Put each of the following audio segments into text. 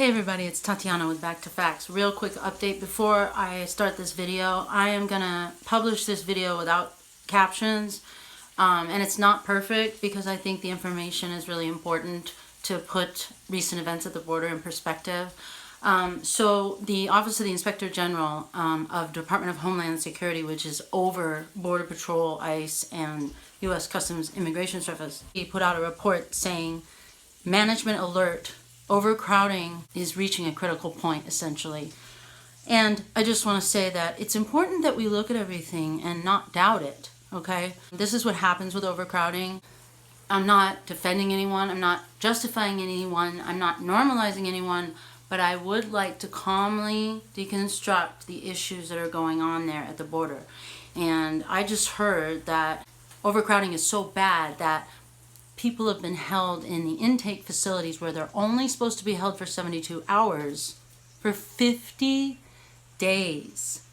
Hey everybody, it's Tatiana with Back to Facts. Real quick update before I start this video. I am gonna publish this video without captions, and it's not perfect because I think the information is really important to put recent events at the border in perspective. So the Office of the Inspector General of Department of Homeland Security, which is over Border Patrol, ICE, and U.S. Customs Immigration Service, he put out a report saying, management alert, overcrowding is reaching a critical point, essentially. And I just want to say that it's important that we look at everything and not doubt it, okay? This is what happens with overcrowding. I'm not defending anyone. I'm not justifying anyone. I'm not normalizing anyone. But I would like to calmly deconstruct the issues that are going on there at the border. And I just heard that overcrowding is so bad that people have been held in the intake facilities where they're only supposed to be held for 72 hours for 50 days.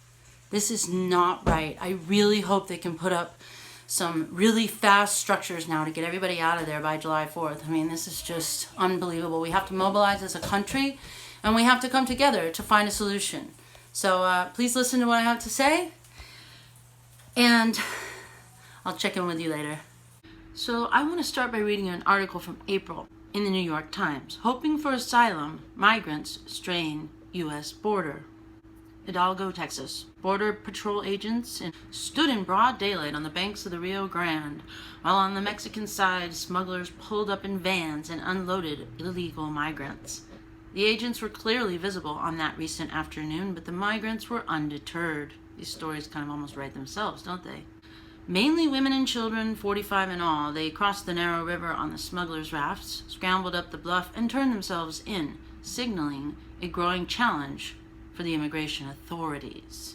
This is not right. I really hope they can put up some really fast structures now to get everybody out of there by July 4th. I mean, this is just unbelievable. We have to mobilize as a country, and we have to come together to find a solution. So please listen to what I have to say, and I'll check in with you later. So I want to start by reading an article from April in the New York Times. Hoping for asylum, migrants strain U.S. border. Hidalgo, Texas. Border Patrol agents stood in broad daylight on the banks of the Rio Grande, while on the Mexican side, smugglers pulled up in vans and unloaded illegal migrants. The agents were clearly visible on that recent afternoon, but the migrants were undeterred. These stories kind of almost write themselves, don't they? Mainly women and children, 45 in all, they crossed the narrow river on the smugglers' rafts, scrambled up the bluff, and turned themselves in, signaling a growing challenge for the immigration authorities.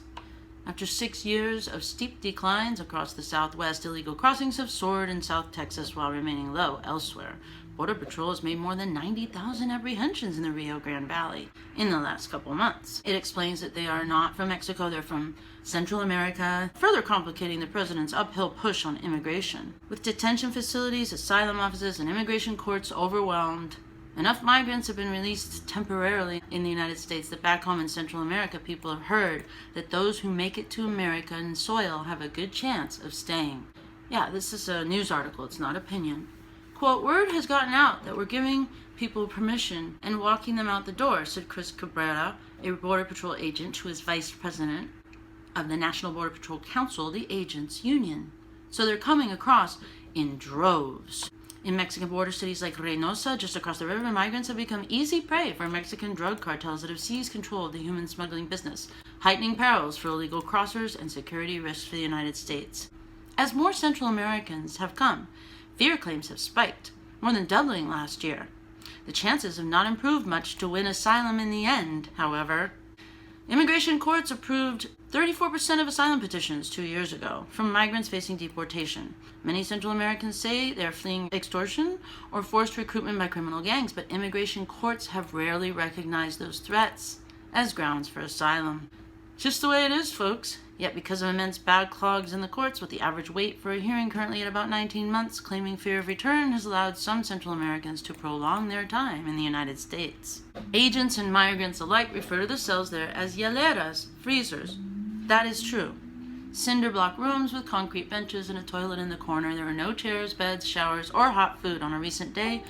After 6 years of steep declines across the Southwest, illegal crossings have soared in South Texas while remaining low elsewhere. Border Patrol has made more than 90,000 apprehensions in the Rio Grande Valley in the last couple months. It explains that they are not from Mexico, they're from Central America, further complicating the president's uphill push on immigration. With detention facilities, asylum offices, and immigration courts overwhelmed, enough migrants have been released temporarily in the United States that back home in Central America, people have heard that those who make it to American soil have a good chance of staying. Yeah, this is a news article, it's not opinion. Quote, word has gotten out that we're giving people permission and walking them out the door, said Chris Cabrera, a Border Patrol agent who is vice president of the National Border Patrol Council, the agents' union. So they're coming across in droves. In Mexican border cities like Reynosa, just across the river, migrants have become easy prey for Mexican drug cartels that have seized control of the human smuggling business, heightening perils for illegal crossers and security risks for the United States. As more Central Americans have come, fear claims have spiked, more than doubling last year. The chances have not improved much to win asylum in the end, however. Immigration courts approved 34% of asylum petitions 2 years ago from migrants facing deportation. Many Central Americans say they're fleeing extortion or forced recruitment by criminal gangs, but immigration courts have rarely recognized those threats as grounds for asylum. Just the way it is, folks. Yet because of immense backlogs in the courts, with the average wait for a hearing currently at about 19 months, claiming fear of return has allowed some Central Americans to prolong their time in the United States. Agents and migrants alike refer to the cells there as hieleras, freezers. That is true. Cinder block rooms with concrete benches and a toilet in the corner. There were no chairs, beds, showers, or hot food. On a recent day,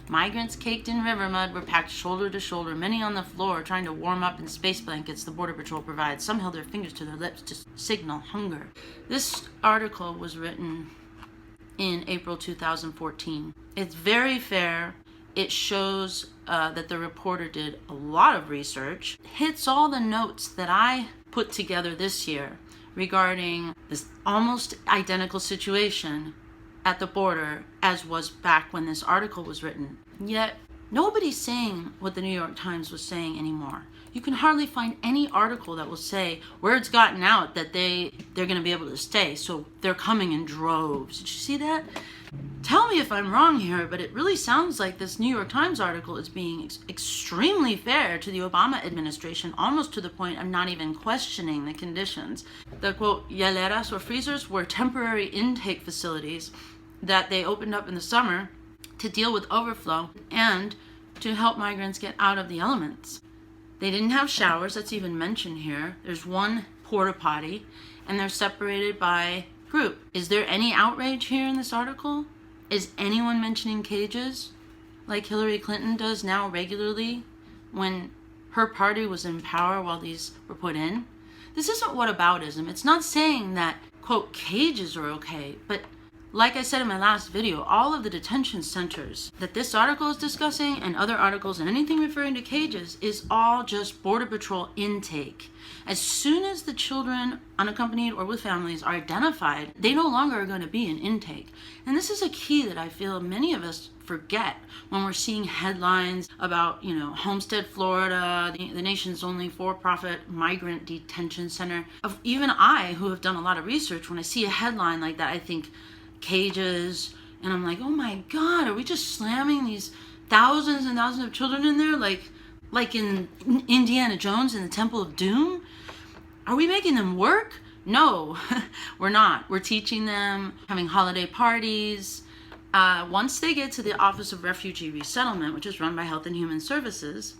migrants caked in river mud were packed shoulder to shoulder, many on the floor trying to warm up in space blankets the Border Patrol provides. Some held their fingers to their lips to signal hunger. This article was written in April 2014. It's very fair. It shows that the reporter did a lot of research, hits all the notes that I put together this year regarding this almost identical situation at the border as was back when this article was written. Yet nobody's saying what the New York Times was saying anymore. You can hardly find any article that will say word's gotten out that they're going to be able to stay, so they're coming in droves. Did you see that? Tell me if I'm wrong here, but it really sounds like this New York Times article is being extremely fair to the Obama administration, almost to the point of not even questioning the conditions. The quote, hieleras or freezers were temporary intake facilities that they opened up in the summer to deal with overflow and to help migrants get out of the elements. They didn't have showers, that's even mentioned here. There's one porta potty, and they're separated by group. Is there any outrage here in this article? Is anyone mentioning cages like Hillary Clinton does now regularly when her party was in power while these were put in? This isn't whataboutism. It's not saying that, quote, cages are okay, but like I said in my last video, all of the detention centers that this article is discussing and other articles and anything referring to cages is all just Border Patrol intake. As soon as the children, unaccompanied or with families, are identified, they no longer are going to be an intake. And this is a key that I feel many of us forget when we're seeing headlines about, Homestead, Florida, the nation's only for-profit migrant detention center. Even I, who have done a lot of research, when I see a headline like that, I think cages, and I'm like, oh my God, are we just slamming these thousands and thousands of children in there like in Indiana Jones in the Temple of Doom? Are we making them work? No, we're not. We're teaching them, having holiday parties. Once they get to the Office of Refugee Resettlement, which is run by Health and Human Services,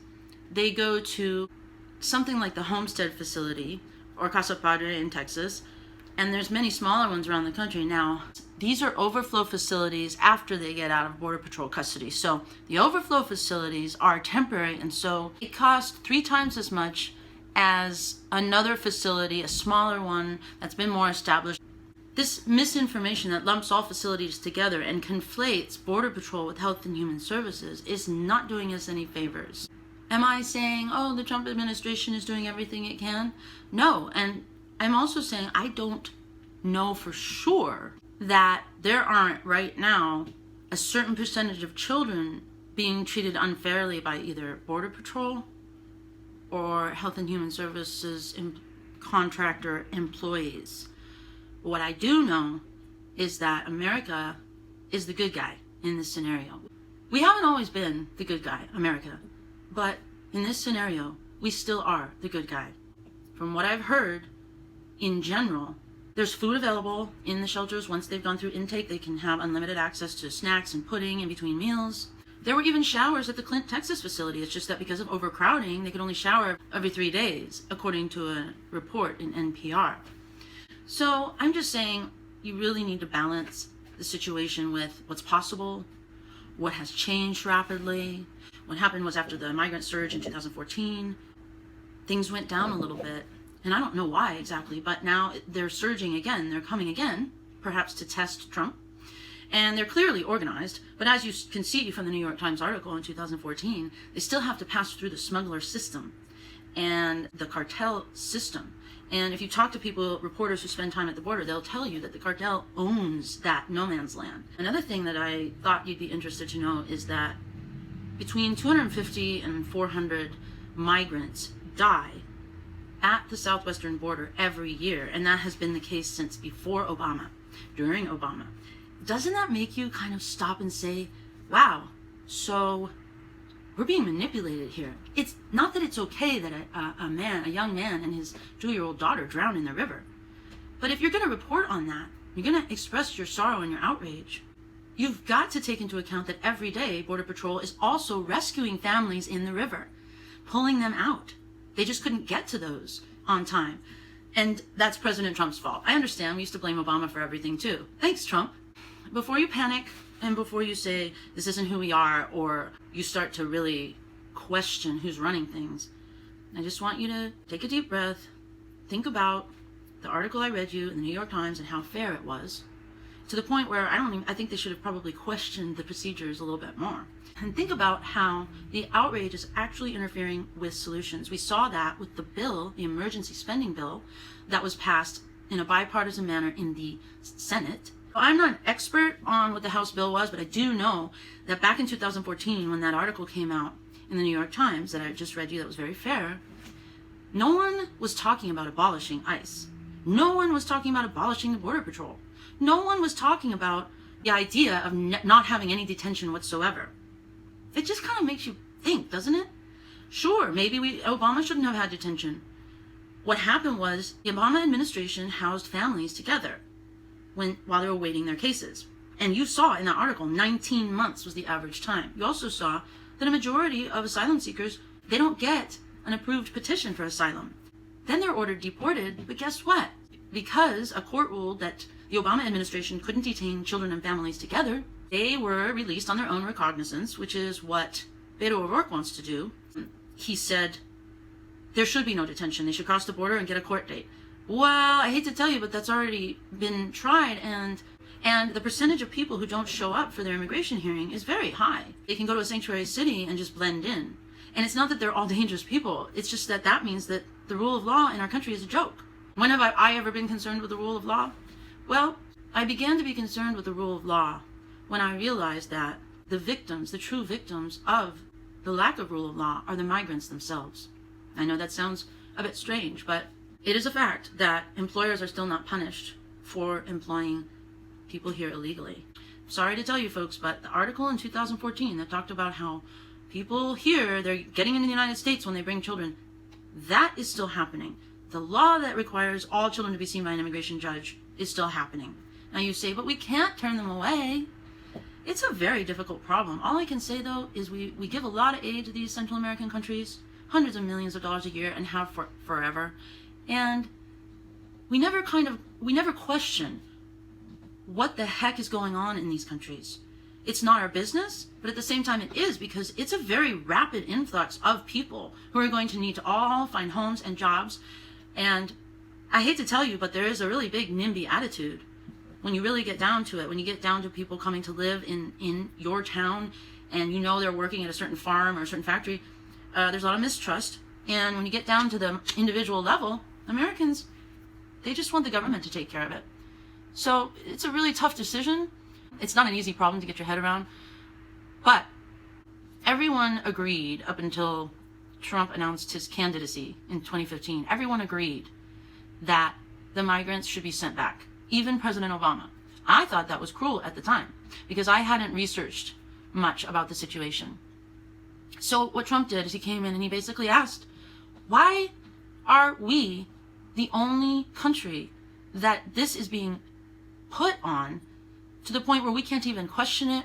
they go to something like the Homestead facility or Casa Padre in Texas, and there's many smaller ones around the country now. These are overflow facilities after they get out of Border Patrol custody. So the overflow facilities are temporary, and so it costs 3 times as much as another facility, a smaller one that's been more established. This misinformation that lumps all facilities together and conflates Border Patrol with Health and Human Services is not doing us any favors. Am I saying, oh, the Trump administration is doing everything it can? No, and I'm also saying I don't know for sure that there aren't right now a certain percentage of children being treated unfairly by either Border Patrol or Health and Human Services contractor employees. What I do know is that America is the good guy in this scenario. We haven't always been the good guy, America, but in this scenario, we still are the good guy. From what I've heard, in general, there's food available in the shelters. Once they've gone through intake, they can have unlimited access to snacks and pudding in between meals. There were even showers at the Clint, Texas facility. It's just that because of overcrowding, they could only shower every 3 days, according to a report in NPR. So I'm just saying you really need to balance the situation with what's possible, what has changed rapidly. What happened was after the migrant surge in 2014, things went down a little bit. And I don't know why exactly, but now they're surging again. They're coming again, perhaps to test Trump. And they're clearly organized. But as you can see from the New York Times article in 2014, they still have to pass through the smuggler system and the cartel system. And if you talk to people, reporters who spend time at the border, they'll tell you that the cartel owns that no man's land. Another thing that I thought you'd be interested to know is that between 250 and 400 migrants die at the southwestern border every year, and that has been the case since before Obama, during Obama. Doesn't that make you kind of stop and say, wow, so we're being manipulated here? It's not that it's okay that a young man and his 2-year-old daughter drown in the river, but if you're going to report on that, you're going to express your sorrow and your outrage, you've got to take into account that every day Border Patrol is also rescuing families in the river, pulling them out. They just couldn't get to those on time. And that's President Trump's fault. I understand we used to blame Obama for everything too. Thanks, Trump. Before you panic and before you say this isn't who we are, or you start to really question who's running things, I just want you to take a deep breath, think about the article I read you in the New York Times and how fair it was, to the point where I think they should have probably questioned the procedures a little bit more. And think about how the outrage is actually interfering with solutions. We saw that with the bill, the emergency spending bill, that was passed in a bipartisan manner in the Senate. I'm not an expert on what the House bill was, but I do know that back in 2014, when that article came out in the New York Times that I just read you that was very fair, no one was talking about abolishing ICE. No one was talking about abolishing the Border Patrol. No one was talking about the idea of not having any detention whatsoever. It just kind of makes you think, doesn't it? Sure, maybe Obama shouldn't have had detention. What happened was the Obama administration housed families together while they were waiting their cases. And you saw in that article, 19 months was the average time. You also saw that a majority of asylum seekers, they don't get an approved petition for asylum. Then they're ordered deported, but guess what? Because a court ruled that the Obama administration couldn't detain children and families together, they were released on their own recognizance, which is what Beto O'Rourke wants to do. He said there should be no detention. They should cross the border and get a court date. Well, I hate to tell you, but that's already been tried, and the percentage of people who don't show up for their immigration hearing is very high. They can go to a sanctuary city and just blend in. And it's not that they're all dangerous people. It's just that that means that the rule of law in our country is a joke. When have I ever been concerned with the rule of law? Well, I began to be concerned with the rule of law when I realized that the victims, the true victims of the lack of rule of law, are the migrants themselves. I know that sounds a bit strange, but it is a fact that employers are still not punished for employing people here illegally. Sorry to tell you folks, but the article in 2014 that talked about how people here, they're getting into the United States when they bring children, that is still happening. The law that requires all children to be seen by an immigration judge is still happening. Now you say, but we can't turn them away. It's a very difficult problem. All I can say, though, is we give a lot of aid to these Central American countries, hundreds of millions of dollars a year, and have for forever. And we never question what the heck is going on in these countries. It's not our business, but at the same time it is, because it's a very rapid influx of people who are going to need to all find homes and jobs. And I hate to tell you, but there is a really big NIMBY attitude when you really get down to it, when you get down to people coming to live in your town and you know they're working at a certain farm or a certain factory. There's a lot of mistrust. And when you get down to the individual level, Americans, they just want the government to take care of it. So it's a really tough decision. It's not an easy problem to get your head around. But everyone agreed up until Trump announced his candidacy in 2015. Everyone agreed that the migrants should be sent back. Even President Obama. I thought that was cruel at the time because I hadn't researched much about the situation. So what Trump did is he came in and he basically asked, why are we the only country that this is being put on to the point where we can't even question it?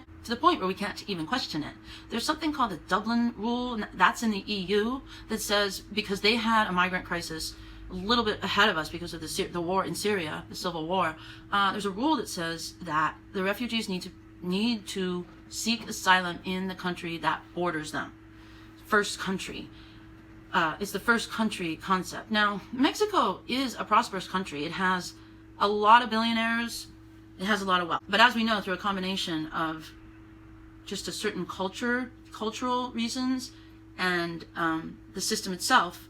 There's something called the Dublin Rule, and that's in the EU, that says because they had a migrant crisis a little bit ahead of us because of the war in Syria, the civil war, there's a rule that says that the refugees need to seek asylum in the country that borders them. First country. It's the first country concept. Now, Mexico is a prosperous country. It has a lot of billionaires. It has a lot of wealth. But as we know, through a combination of just a certain cultural reasons, and the system itself,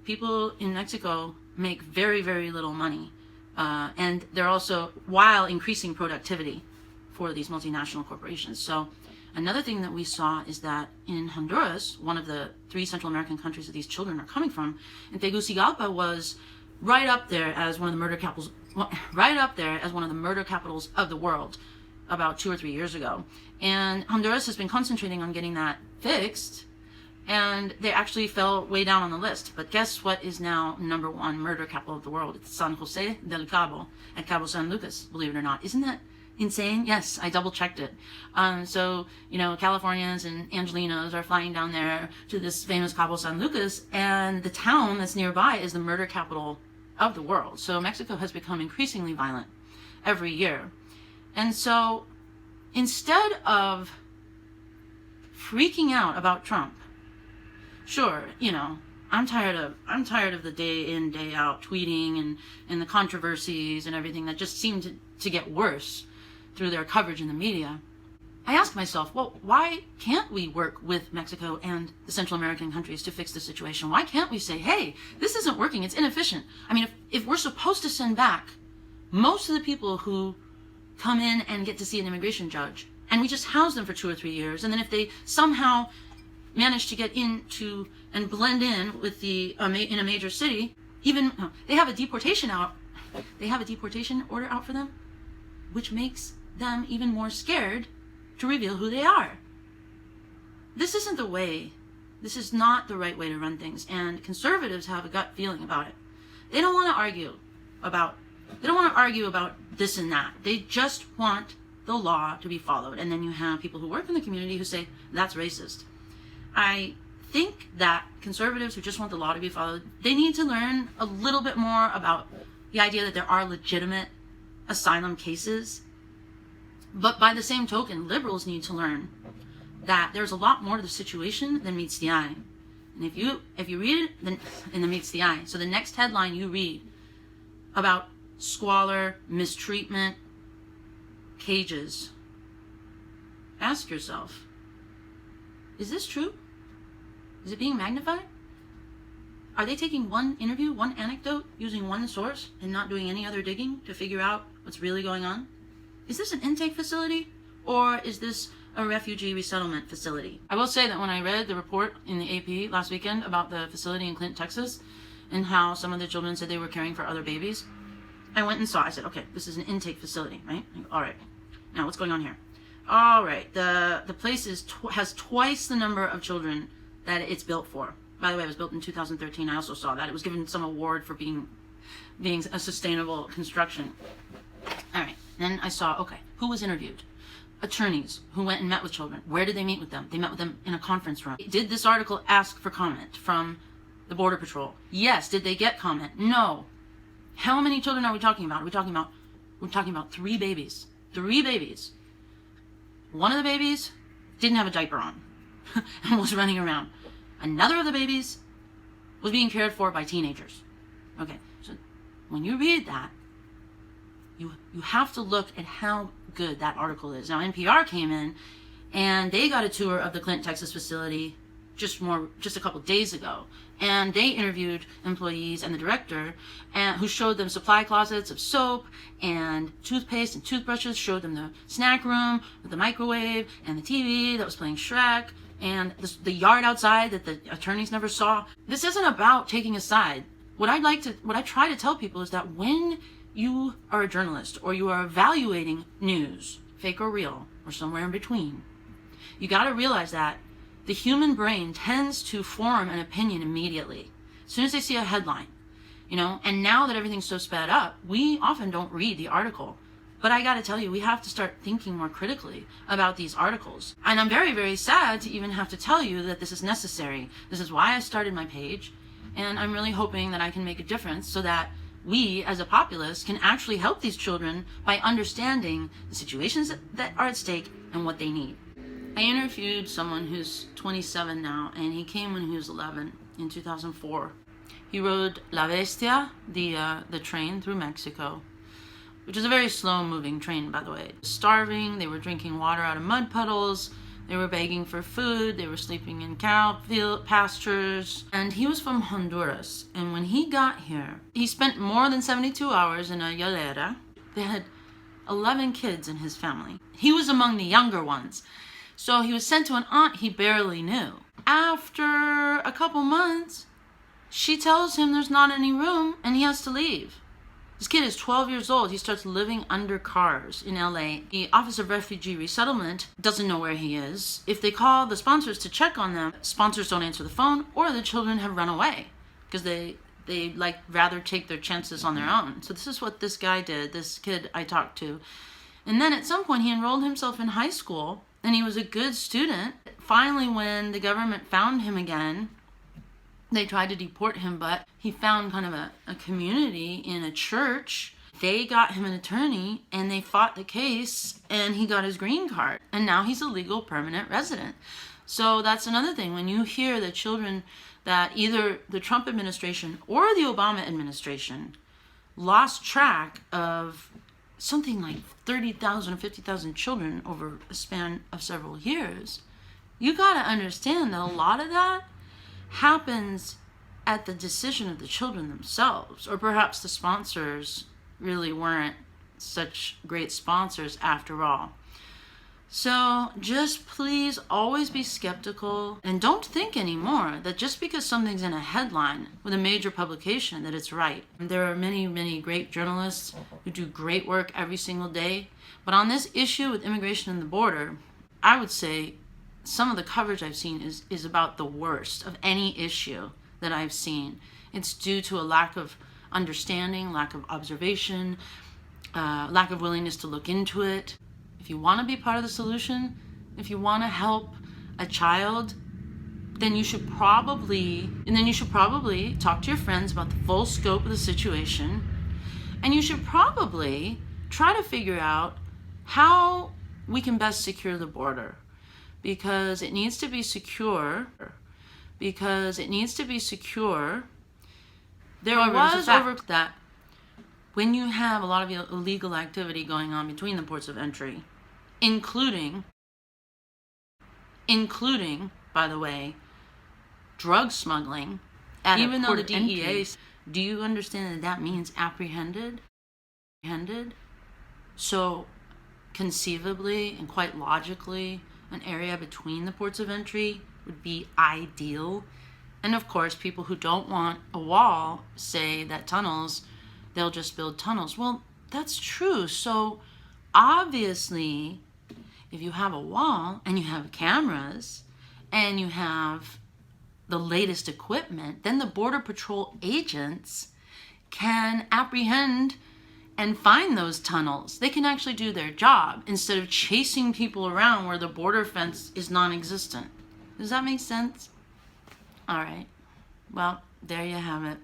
people in Mexico make very, very little money. And they're also, while increasing productivity for these multinational corporations. So another thing that we saw is that in Honduras, one of the 3 Central American countries that these children are coming from, and Tegucigalpa was right up there as one of the murder capitals, of the world about 2 or 3 years ago. And Honduras has been concentrating on getting that fixed, and they actually fell way down on the list. But guess what is now #1 murder capital of the world? It's San Jose del Cabo at Cabo San Lucas, believe it or not. Isn't that insane? Yes, I double checked it. So, you know, Californians and Angelinos are flying down there to this famous Cabo San Lucas, and the town that's nearby is the murder capital of the world. So Mexico has become increasingly violent every year. And so instead of freaking out about Trump, sure, you know, I'm tired of the day in, day out tweeting and the controversies and everything that just seemed to get worse through their coverage in the media. I asked myself, well, why can't we work with Mexico and the Central American countries to fix the situation? Why can't we say, hey, this isn't working, it's inefficient? I mean, if we're supposed to send back most of the people who come in and get to see an immigration judge, and we just house them for 2 or 3 years, and then if they somehow manage to get into and blend in with in a major city, they have a deportation order out for them, which makes them even more scared to reveal who they are. This isn't the way. This is not the right way to run things, and conservatives have a gut feeling about it. They don't want to argue about this and that. They just want the law to be followed. And then you have people who work in the community who say that's racist. I think that conservatives who just want the law to be followed, they need to learn a little bit more about the idea that there are legitimate asylum cases. But by the same token, liberals need to learn that there's a lot more to the situation than meets the eye. And if you read it, then meets the eye. So the next headline you read about squalor, mistreatment, cages, ask yourself, is this true? Is it being magnified? Are they taking one interview, one anecdote, using one source, and not doing any other digging to figure out what's really going on? Is this an intake facility, or is this a refugee resettlement facility? I will say that when I read the report in the AP last weekend about the facility in Clinton, Texas, and how some of the children said they were caring for other babies, I went and saw, I said, okay, this is an intake facility, right? All right, now what's going on here? All right, the place has twice the number of children that it's built for. By the way, it was built in 2013. I also saw that. It was given some award for being a sustainable construction. All right, then I saw, okay, who was interviewed? Attorneys who went and met with children. Where did they meet with them? They met with them in a conference room. Did this article ask for comment from the Border Patrol? Yes. Did they get comment? No. How many children are we talking about? We're talking about 3 babies. 3 babies. One of the babies didn't have a diaper on and was running around. Another of the babies was being cared for by teenagers. Okay, so when you read that, you have to look at how good that article is. Now, NPR came in and they got a tour of the Clinton, Texas facility just a couple days ago, and they interviewed employees and the director, who showed them supply closets of soap and toothpaste and toothbrushes, showed them the snack room with the microwave and the TV that was playing Shrek, and the yard outside that the attorneys never saw. This isn't about taking a side. What I try to tell people is that when you are a journalist or you are evaluating news, fake or real, or somewhere in between, you got to realize that the human brain tends to form an opinion immediately as soon as they see a headline, and now that everything's so sped up, we often don't read the article. But I got to tell you, we have to start thinking more critically about these articles. And I'm very, very sad to even have to tell you that this is necessary. This is why I started my page, and I'm really hoping that I can make a difference so that we, as a populace, can actually help these children by understanding the situations that are at stake and what they need. I interviewed someone who's 27 now, and he came when he was 11 in 2004. He rode La Bestia, the train through Mexico, which is a very slow-moving train, by the way. Starving, they were drinking water out of mud puddles, they were begging for food, they were sleeping in cow pastures, and he was from Honduras. And when he got here, he spent more than 72 hours in a hielera. They had 11 kids in his family. He was among the younger ones. So he was sent to an aunt he barely knew. After a couple months, she tells him there's not any room and he has to leave. This kid is 12 years old. He starts living under cars in LA. The Office of Refugee Resettlement doesn't know where he is. If they call the sponsors to check on them, sponsors don't answer the phone, or the children have run away because they rather take their chances on their own. So this is what this guy did, this kid I talked to. And then at some point he enrolled himself in high school, and he was a good student. Finally, when the government found him again, they tried to deport him, but he found kind of a community in a church. They got him an attorney, and they fought the case, and he got his green card. And now he's a legal permanent resident. So that's another thing. When you hear the children that either the Trump administration or the Obama administration lost track of something like 30,000 or 50,000 children over a span of several years, you got to understand that a lot of that happens at the decision of the children themselves, or perhaps the sponsors really weren't such great sponsors after all. So just please always be skeptical, and don't think anymore that just because something's in a headline with a major publication that it's right. There are many, many great journalists who do great work every single day, but on this issue with immigration and the border, I would say some of the coverage I've seen is about the worst of any issue that I've seen. It's due to a lack of understanding, lack of observation, lack of willingness to look into it. If you want to be part of the solution, if you want to help a child then you should probably talk to your friends about the full scope of the situation, and you should probably try to figure out how we can best secure the border, because it needs to be secure. There was over that when you have a lot of illegal activity going on between the ports of entry, including, by the way, drug smuggling, even though the DEA, do you understand that that means apprehended? So conceivably and quite logically, an area between the ports of entry would be ideal. And of course, people who don't want a wall say that they'll just build tunnels. Well, that's true. So obviously, if you have a wall and you have cameras and you have the latest equipment, then the Border Patrol agents can apprehend and find those tunnels. They can actually do their job instead of chasing people around where the border fence is non-existent. Does that make sense? All right. Well, there you have it.